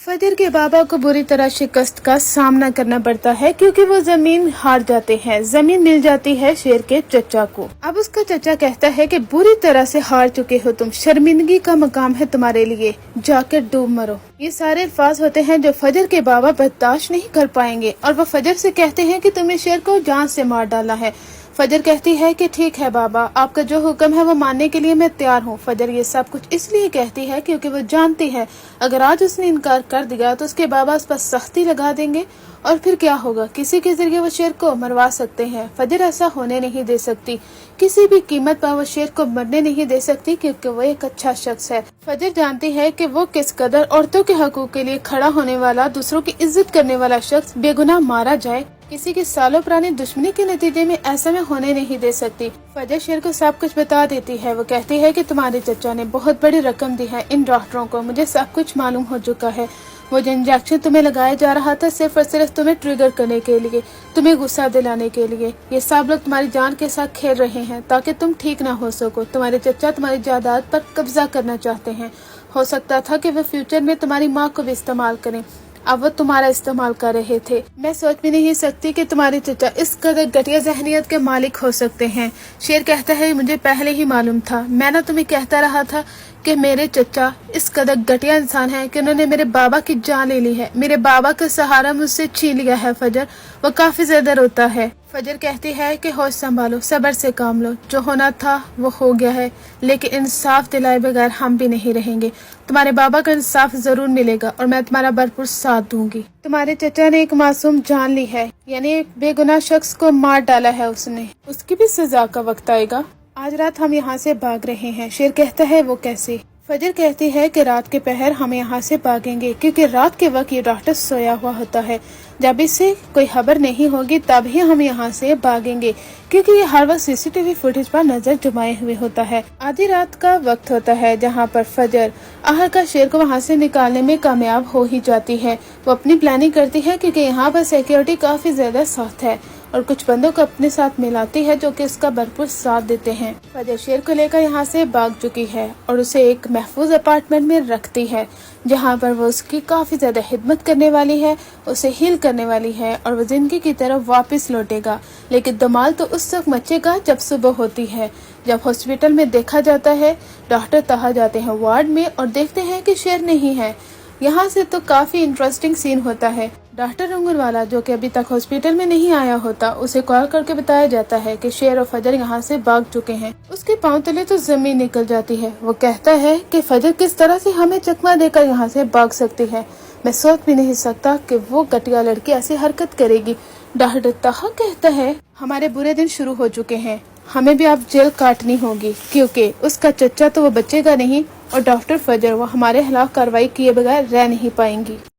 फजर के बाबा को बुरी तरह शिकस्त का सामना करना पड़ता है क्योंकि वो जमीन हार जाते हैं। जमीन मिल जाती है शेर के चचा को। अब उसका चचा कहता है कि बुरी तरह से हार चुके हो तुम, शर्मिंदगी का मकाम है तुम्हारे लिए, जाकर डूब मरो। ये सारे अल्फाज होते हैं जो फजर के बाबा बर्दाश्त नहीं कर पाएंगे और वो फजर से कहते हैं कि तुमने शेर को जान से मार डाला है। फजर कहती है कि ठीक है बाबा, आपका जो हुक्म है वो मानने के लिए मैं तैयार हूँ। फजर ये सब कुछ इसलिए कहती है क्योंकि वो जानती है अगर आज उसने इनकार कर दिया तो उसके बाबा उस पर सख्ती लगा देंगे और फिर क्या होगा, किसी के जरिए वो शेर को मरवा सकते हैं। फजर ऐसा होने नहीं दे सकती, किसी भी कीमत पर वो शेर को मरने नहीं दे सकती क्योंकि वो एक अच्छा शख्स है। फजर जानती है कि वो किस कदर औरतों के हकूक के लिए खड़ा होने वाला, दूसरों की इज्जत करने वाला शख्स बेगुनाह मारा जाए किसी की सालों पुरानी दुश्मनी के नतीजे में ऐसा में होने नहीं दे सकती। फजर शेर को सब कुछ बता देती है। वो कहती है कि तुम्हारे चचा ने बहुत बड़ी रकम दी है इन डॉक्टरों को, मुझे सब कुछ मालूम हो चुका है। वो जो इंजेक्शन तुम्हें लगाया जा रहा था सिर्फ और सिर्फ तुम्हें ट्रिगर करने के लिए, तुम्हें गुस्सा दिलाने के लिए। ये सब लोग तुम्हारी जान के साथ खेल रहे हैं ताकि तुम ठीक ना हो सको। तुम्हारे चचा तुम्हारी जायदाद पर कब्जा करना चाहते हैं। हो सकता था कि वो फ्यूचर में तुम्हारी माँ को भी इस्तेमाल करें, अब वो तुम्हारा इस्तेमाल कर रहे थे। मैं सोच भी नहीं सकती कि तुम्हारे चचा इस कदर घटिया जहनियत के मालिक हो सकते हैं। शेर कहता है मुझे पहले ही मालूम था, मैं ना तुम्हें कहता रहा था कि मेरे चचा इस कदर घटिया इंसान है कि उन्होंने मेरे बाबा की जान ले ली है, मेरे बाबा का सहारा मुझसे छीन लिया है। फजर वो काफी ज्यादा रोता है। फजर कहती है कि होश संभालो, सब्र से काम लो, जो होना था वो हो गया है, लेकिन इंसाफ दिलाए बगैर हम भी नहीं रहेंगे। तुम्हारे बाबा का इंसाफ जरूर मिलेगा और मैं तुम्हारा भरपूर साथ दूंगी। तुम्हारे चचा ने एक मासूम जान ली है, यानी एक बेगुनाह शख्स को मार डाला है उसने, उसकी भी सजा का वक्त आएगा। आज रात हम यहाँ से भाग रहे हैं। शेर कहता है वो कैसे? फजर कहती है कि रात के पहर हम यहाँ से भागेंगे क्योंकि रात के वक्त ये डॉक्टर सोया हुआ होता है। जब इससे कोई खबर नहीं होगी तब ही हम यहाँ से भागेंगे क्योंकि ये हर वक्त सीसीटीवी फुटेज पर नजर जमाए हुए होता है। आधी रात का वक्त होता है जहाँ पर फजर आखिरकार शेर को वहाँ से निकालने में कामयाब हो ही जाती है। वो अपनी प्लानिंग करती है क्योंकि यहाँ पर सिक्योरिटी काफी ज्यादा सख्त है और कुछ बंदों को अपने साथ मिलाती है जो कि इसका भरपूर साथ देते हैं। फजर शेर को लेकर यहाँ से भाग चुकी है और उसे एक महफूज अपार्टमेंट में रखती है जहाँ पर वो उसकी काफी ज्यादा खिदमत करने वाली है, उसे हील करने वाली है और वो जिंदगी की तरफ वापस लौटेगा। लेकिन धमाल तो उस वक्त मचेगा जब सुबह होती है, जब हॉस्पिटल में देखा जाता है। डॉक्टर तहा जाते हैं वार्ड में और देखते हैं कि शेर नहीं है। यहाँ से तो काफी इंटरेस्टिंग सीन होता है। डॉक्टर अंगुर वाला जो कि अभी तक हॉस्पिटल में नहीं आया होता, उसे कॉल करके बताया जाता है कि शेर और फजर यहाँ से भाग चुके हैं। उसके पांव तले तो जमीन निकल जाती है। वो कहता है कि फजर किस तरह से हमें चकमा देकर यहाँ से भाग सकती है। मैं सोच भी नहीं सकता कि वो घटिया लड़की ऐसी हरकत करेगी। डॉक्टर तहा कहता है हमारे बुरे दिन शुरू हो चुके हैं, हमें भी अब जेल काटनी होगी क्योंकि उसका चचा तो वो बचेगा नहीं और डॉक्टर फजर वो हमारे खिलाफ कार्रवाई किए बगैर रह नहीं पाएंगी।